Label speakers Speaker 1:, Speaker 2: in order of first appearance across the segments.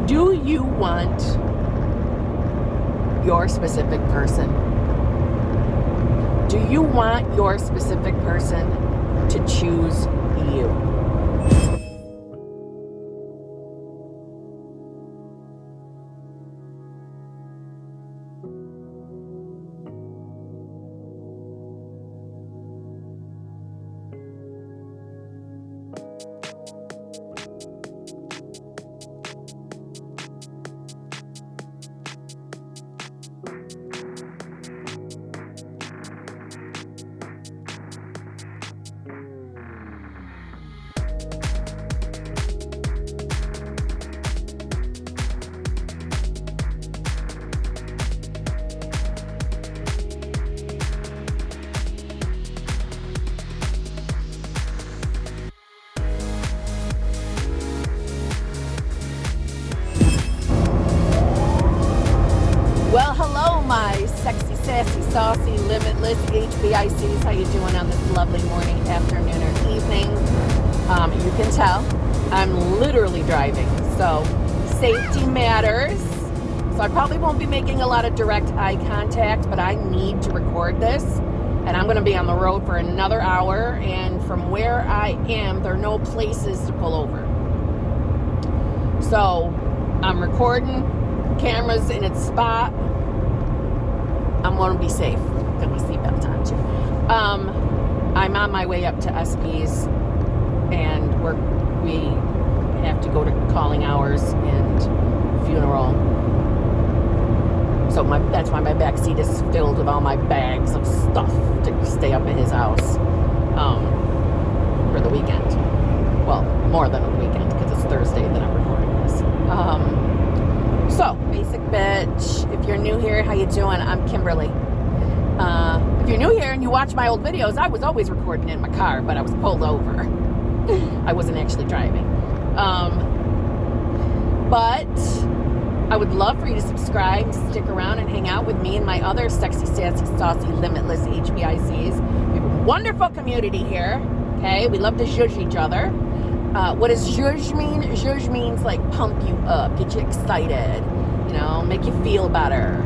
Speaker 1: Do you want your specific person? Do you want your specific person to choose you? Well, hello, my sexy, sassy, saucy, limitless HBICs. How you doing on this lovely morning, afternoon, or evening? You can tell I'm literally driving, so safety matters. So I probably won't be making a lot of direct eye contact, but I need to record this, and I'm going to be on the road for another hour, and from where I am, there are no places to pull over. So I'm recording, camera's in its spot. I'm going to be safe. Got my seatbelt on too. I'm on my way up to SP's, and we have to go to calling hours and funeral. So that's why my back seat is filled with all my bags of stuff to stay up at his house for the weekend. Well, more than a weekend, because it's Thursday that I'm recording this. So, basic bitch. If you're new here, how you doing? I'm Kimberly. If you're new here and you watch my old videos, I was always recording in my car, but I was pulled over. I wasn't actually driving. But I would love for you to subscribe, stick around, and hang out with me and my other sexy, sassy, saucy, limitless HBICs. We have a wonderful community here. Okay, we love to zhuzh each other. What does zhuzh mean? Zhuzh means like pump you up, get you excited, make you feel better.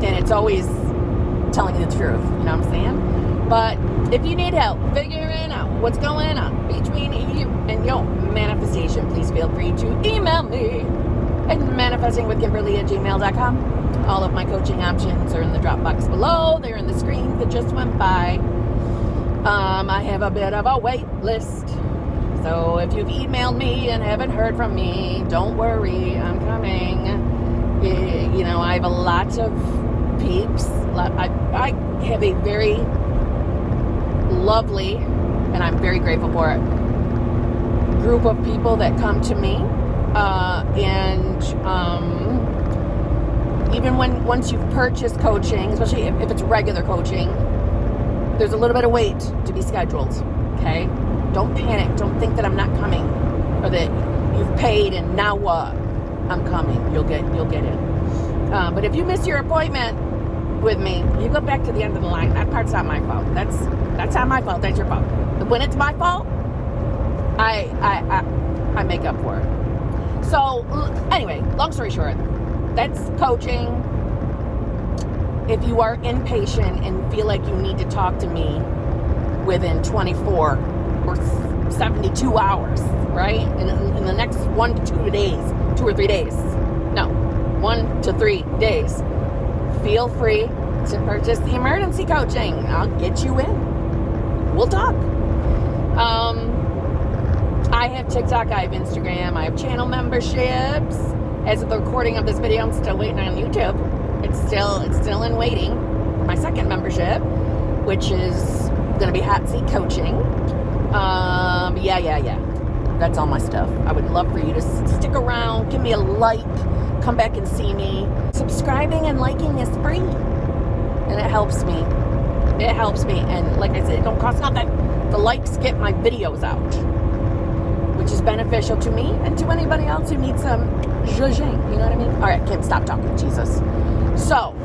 Speaker 1: And it's always telling you the truth, you know what I'm saying? But if you need help figuring out what's going on between you and your manifestation, please feel free to email me at manifestingwithkimberly@gmail.com. All of my coaching options are in the drop box below. They're in the screen that just went by. I have a bit of a wait list. So if you've emailed me and haven't heard from me, don't worry, I'm coming. I have a lot of peeps. I have a very lovely, and I'm very grateful for it, group of people that come to me. Even once you've purchased coaching, especially if it's regular coaching, there's a little bit of wait to be scheduled, okay? Don't panic. Don't think that I'm not coming, or that you've paid and now what? I'm coming. You'll get in. But if you miss your appointment with me, you go back to the end of the line. That part's not my fault. That's not my fault. That's your fault. When it's my fault, I make up for it. So anyway, long story short, that's coaching. If you are impatient and feel like you need to talk to me within 24 or 72 hours, right? In the next 1 to 2 days, 2 or 3 days. No, 1 to 3 days. Feel free to purchase the emergency coaching. I'll get you in. We'll talk. I have TikTok, I have Instagram, I have channel memberships. As of the recording of this video, I'm still waiting on YouTube. It's still in waiting for my second membership, which is going to be hot seat coaching. Yeah. That's all my stuff. I would love for you to stick around, give me a like, come back and see me. Subscribing and liking is free, and it helps me. And like I said, it don't cost nothing. The likes get my videos out, which is beneficial to me and to anybody else who needs some zhuzhing. You know what I mean? All right, Kim, stop talking, Jesus. So,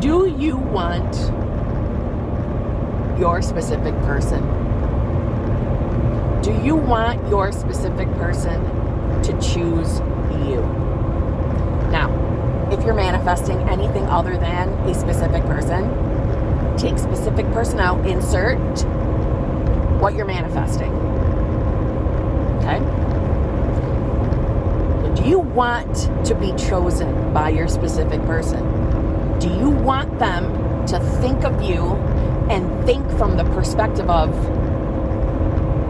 Speaker 1: do you want your specific person Do you want your specific person to choose you? Now, if you're manifesting anything other than a specific person, take specific person out, insert what you're manifesting. Okay? Do you want to be chosen by your specific person? Do you want them to think of you and think from the perspective of,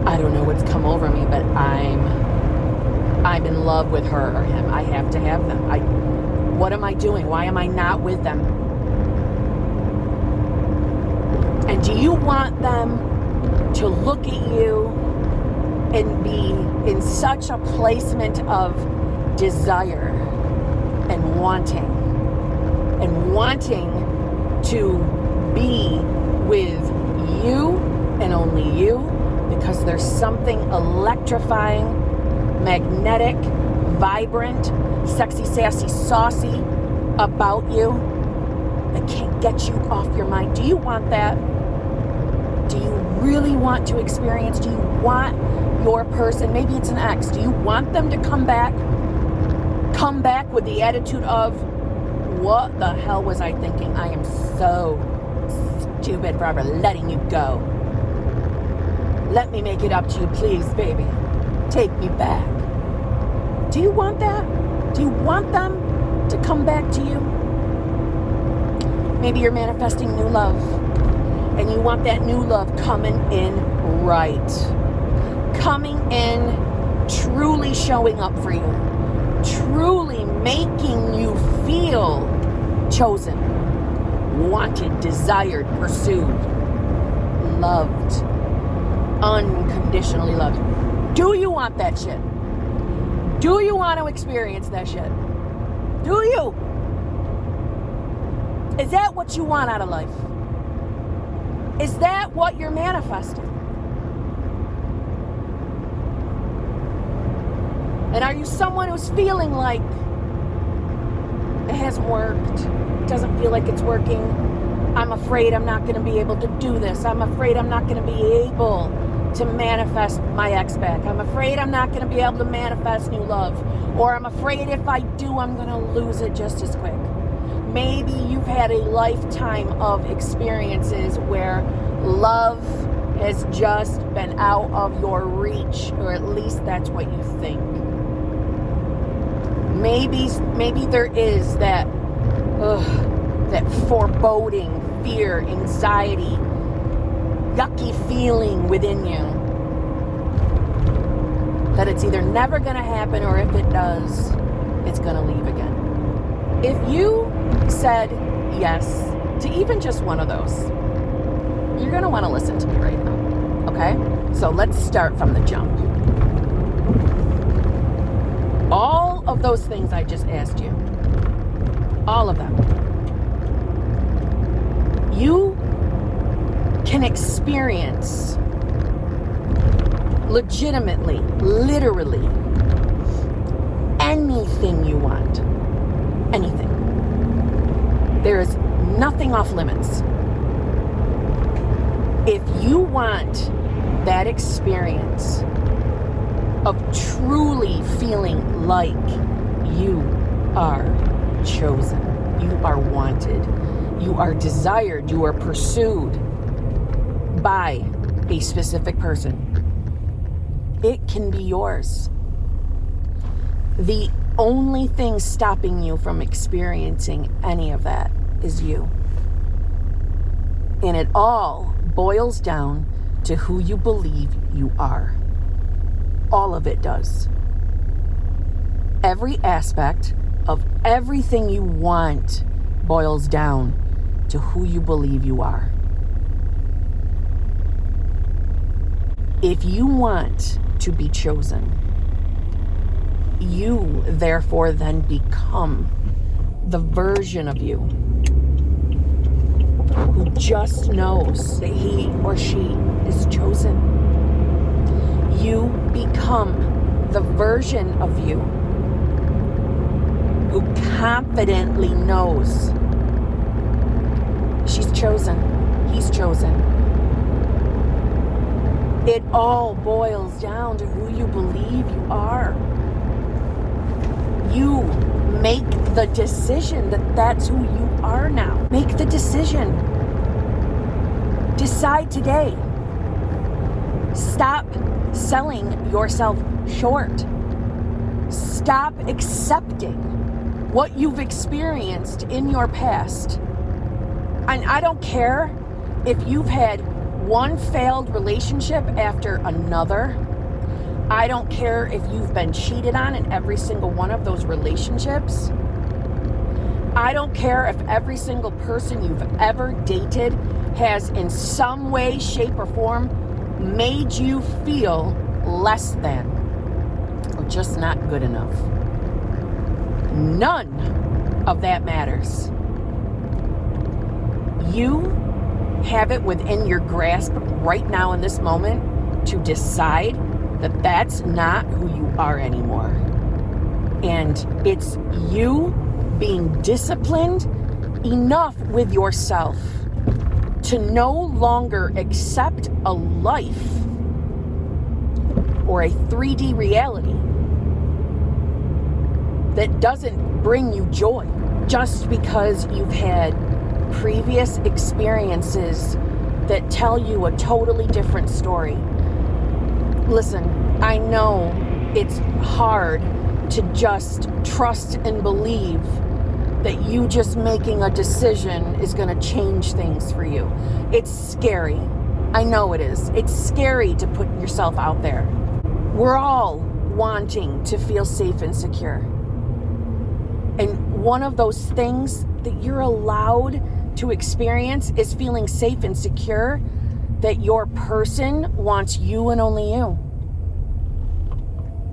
Speaker 1: I don't know what's come over me, but I'm in love with her or him. I have to have them. What am I doing? Why am I not with them? And do you want them to look at you and be in such a placement of desire and wanting to be with you and only you, because there's something electrifying, magnetic, vibrant, sexy, sassy, saucy about you that can't get you off your mind? Do you want that? Do you really want to experience? Do you want your person, maybe it's an ex, do you want them to come back with the attitude of, what the hell was I thinking? I am so stupid for ever letting you go. Let me make it up to you, please, baby. Take me back. Do you want that? Do you want them to come back to you? Maybe you're manifesting new love, and you want that new love coming in right. Coming in, truly showing up for you. Truly making you feel chosen, wanted, desired, pursued, loved, unconditionally loved. Do you want that shit? Do you want to experience that shit? Do you? Is that what you want out of life? Is that what you're manifesting? And are you someone who's feeling like it hasn't worked, doesn't feel like it's working? I'm afraid I'm not going to be able to do this. I'm afraid I'm not going to be able to manifest my ex back. I'm afraid I'm not going to be able to manifest new love. Or I'm afraid if I do, I'm going to lose it just as quick. Maybe you've had a lifetime of experiences where love has just been out of your reach, or at least that's what you think. Maybe there is that foreboding, fear, anxiety, yucky feeling within you that it's either never going to happen, or if it does, it's going to leave again. If you said yes to even just one of those, you're going to want to listen to me right now, okay? So let's start from the jump. All of those things I just asked you, all of them, you can experience legitimately, literally, anything you want. Anything. There is nothing off limits. If you want that experience of truly feeling like you are chosen, you are wanted, you are desired, you are pursued by a specific person, it can be yours. The only thing stopping you from experiencing any of that is you. And it all boils down to who you believe you are. All of it does. Every aspect of everything you want boils down to who you believe you are. If you want to be chosen, you therefore then become the version of you who just knows that he or she is chosen. You become the version of you who confidently knows she's chosen, he's chosen. It all boils down to who you believe you are. You make the decision that that's who you are now. Make the decision. Decide today. Stop selling yourself short. Stop accepting what you've experienced in your past. And I don't care if you've had one failed relationship after another. I don't care if you've been cheated on in every single one of those relationships. I don't care if every single person you've ever dated has in some way, shape, or form made you feel less than or just not good enough. None of that matters. You have it within your grasp right now in this moment to decide that that's not who you are anymore. And it's you being disciplined enough with yourself to no longer accept a life or a 3D reality that doesn't bring you joy just because you've had previous experiences that tell you a totally different story. Listen, I know it's hard to just trust and believe that you just making a decision is going to change things for you. It's scary. I know it is. It's scary to put yourself out there. We're all wanting to feel safe and secure. And one of those things that you're allowed to experience is feeling safe and secure that your person wants you and only you.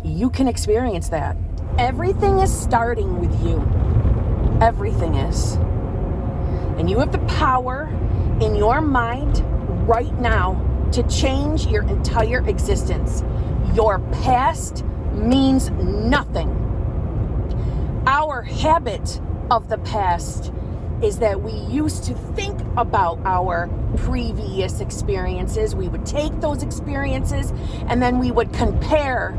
Speaker 1: You can experience that. Everything is starting with you. Everything is. And you have the power in your mind right now to change your entire existence. Your past means nothing. Our habit of the past is that we used to think about our previous experiences. We would take those experiences and then we would compare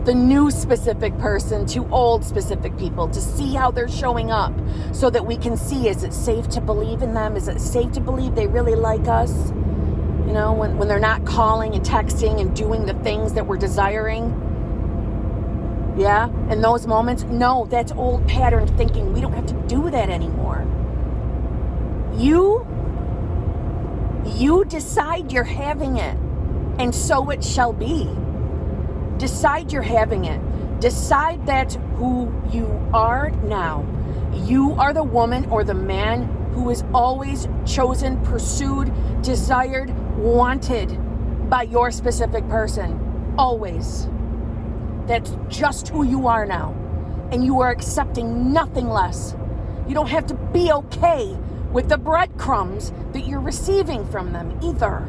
Speaker 1: the new specific person to old specific people to see how they're showing up so that we can see, is it safe to believe in them? Is it safe to believe they really like us? You know, when they're not calling and texting and doing the things that we're desiring. Yeah, in those moments, no, that's old pattern thinking. We don't have to do that anymore. You decide you're having it, and so it shall be. Decide you're having it. Decide that's who you are now. You are the woman or the man who is always chosen, pursued, desired, wanted by your specific person. Always. That's just who you are now. And you are accepting nothing less. You don't have to be okay with the breadcrumbs that you're receiving from them either.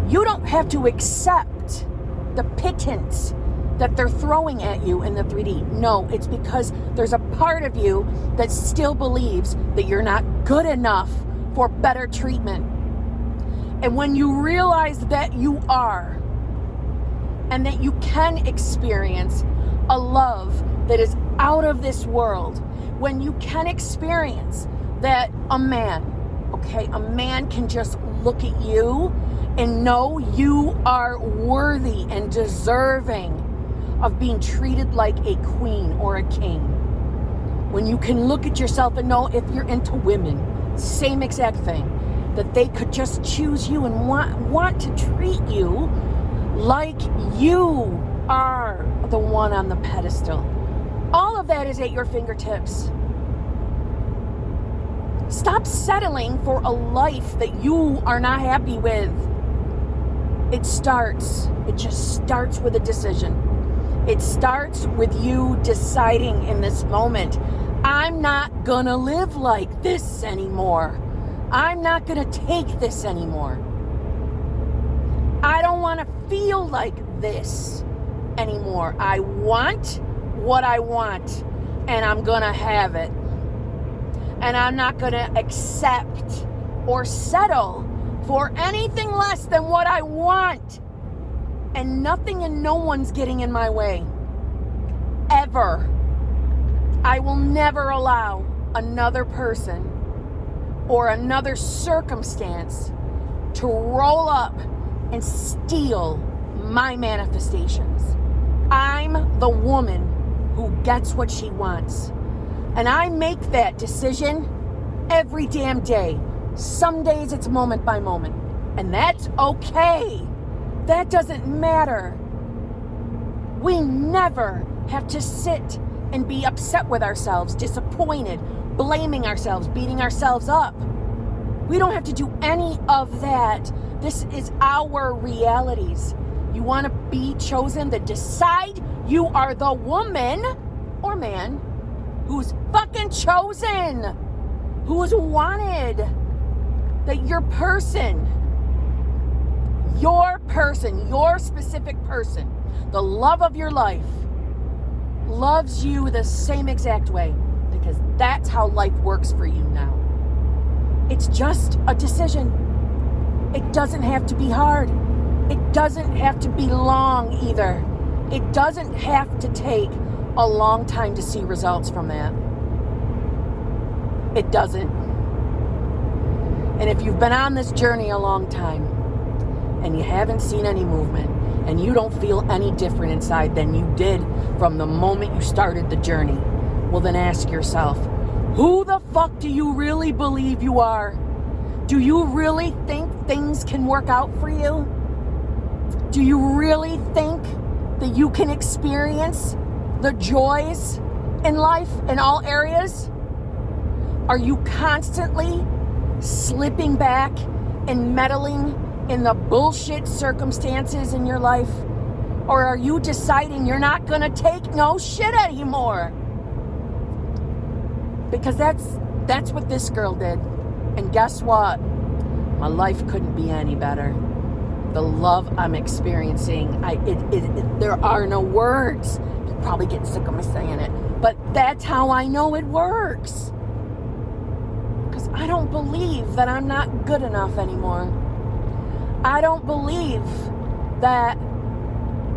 Speaker 1: You don't have to accept the pittance that they're throwing at you in the 3D. No, it's because there's a part of you that still believes that you're not good enough for better treatment. And when you realize that you are, and that you can experience a love that is out of this world, when you can experience that a man can just look at you and know you are worthy and deserving of being treated like a queen or a king. When you can look at yourself and know, if you're into women, same exact thing, that they could just choose you and want to treat you like you are the one on the pedestal. All of that is at your fingertips. Stop settling for a life that you are not happy with. It just starts with a decision. It starts with you deciding in this moment, I'm not gonna live like this anymore. I'm not gonna take this anymore. I don't want to feel like this anymore. I want what I want, and I'm going to have it. And I'm not going to accept or settle for anything less than what I want. And nothing and no one's getting in my way. Ever. I will never allow another person or another circumstance to roll up and steal my manifestations. I'm the woman who gets what she wants. And I make that decision every damn day. Some days it's moment by moment. And that's okay. That doesn't matter. We never have to sit and be upset with ourselves, disappointed, blaming ourselves, beating ourselves up. We don't have to do any of that. This is our realities. You want to be chosen, then decide you are the woman or man who's fucking chosen, who's wanted, that your person, your specific person, the love of your life, loves you the same exact way, because that's how life works for you now. It's just a decision. It doesn't have to be hard. It doesn't have to be long either. It doesn't have to take a long time to see results from that. It doesn't. And if you've been on this journey a long time and you haven't seen any movement and you don't feel any different inside than you did from the moment you started the journey, well then ask yourself, who the fuck do you really believe you are? Do you really think things can work out for you? Do you really think that you can experience the joys in life in all areas? Are you constantly slipping back and meddling in the bullshit circumstances in your life? Or are you deciding you're not gonna take no shit anymore? Because that's what this girl did. And guess what? My life couldn't be any better. The love I'm experiencing, there are no words. You're probably getting sick of me saying it, but that's how I know it works. Because I don't believe that I'm not good enough anymore. I don't believe that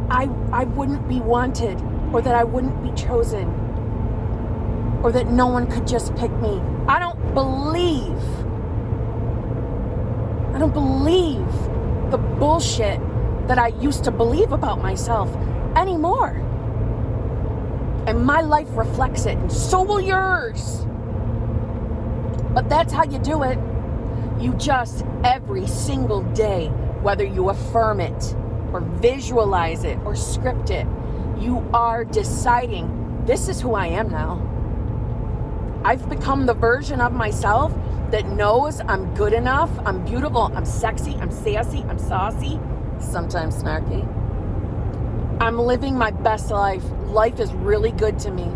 Speaker 1: I wouldn't be wanted, or that I wouldn't be chosen, or that no one could just pick me. I don't believe the bullshit that I used to believe about myself anymore. And my life reflects it, and so will yours. But that's how you do it. You just, every single day, whether you affirm it, or visualize it, or script it, you are deciding, this is who I am now. I've become the version of myself that knows I'm good enough, I'm beautiful, I'm sexy, I'm sassy, I'm saucy, sometimes snarky. I'm living my best life. Life is really good to me.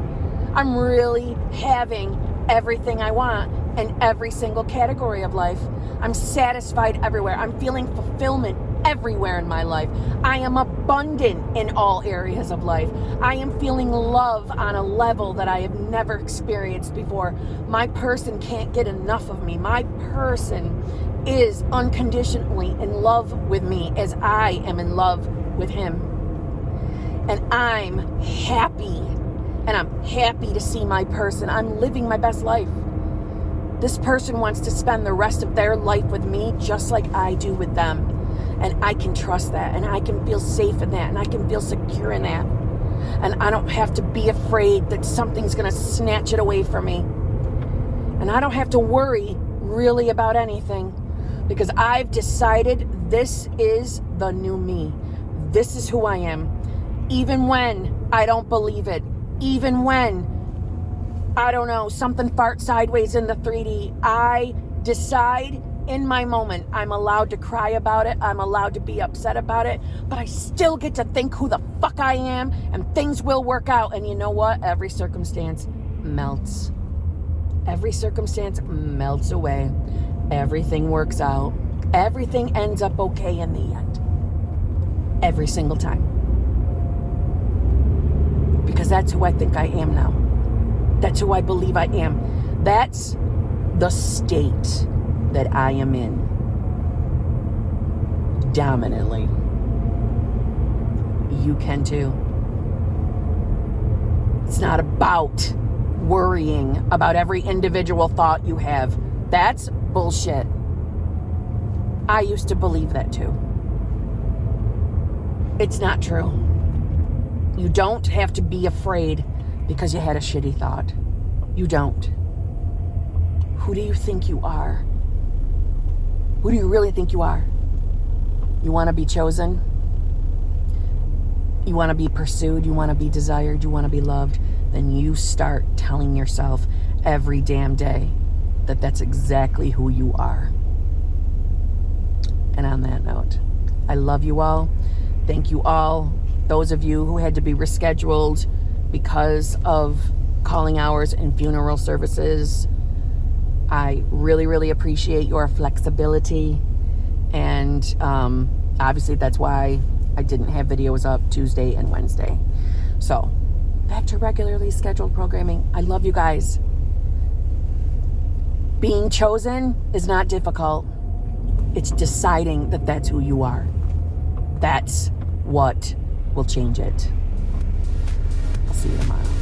Speaker 1: I'm really having everything I want in every single category of life. I'm satisfied everywhere. I'm feeling fulfillment everywhere in my life. I am abundant in all areas of life. I am feeling love on a level that I have never experienced before. My person can't get enough of me. My person is unconditionally in love with me as I am in love with him. And I'm happy. And I'm happy to see my person. I'm living my best life. This person wants to spend the rest of their life with me just like I do with them. And I can trust that, and I can feel safe in that, and I can feel secure in that. And I don't have to be afraid that something's gonna snatch it away from me. And I don't have to worry really about anything, because I've decided this is the new me. This is who I am. Even when I don't believe it, even when, I don't know, something farts sideways in the 3D, I decide in my moment, I'm allowed to cry about it, I'm allowed to be upset about it, but I still get to think who the fuck I am, and things will work out. And you know what? Every circumstance melts. Every circumstance melts away. Everything works out. Everything ends up okay in the end. Every single time. Because that's who I think I am now. That's who I believe I am. That's the state that I am in. predominantly, you can too. It's not about worrying about every individual thought you have. That's bullshit. I used to believe that too. It's not true. You don't have to be afraid because you had a shitty thought. You don't. Who do you think you are? Who do you really think you are? You want to be chosen? You want to be pursued? You want to be desired? You want to be loved? Then you start telling yourself every damn day that that's exactly who you are. And on that note, I love you all. Thank you all. Those of you who had to be rescheduled because of calling hours and funeral services, I really, really appreciate your flexibility. And obviously that's why I didn't have videos up Tuesday and Wednesday. So back to regularly scheduled programming. I love you guys. Being chosen is not difficult. It's deciding that that's who you are. That's what will change it. I'll see you tomorrow.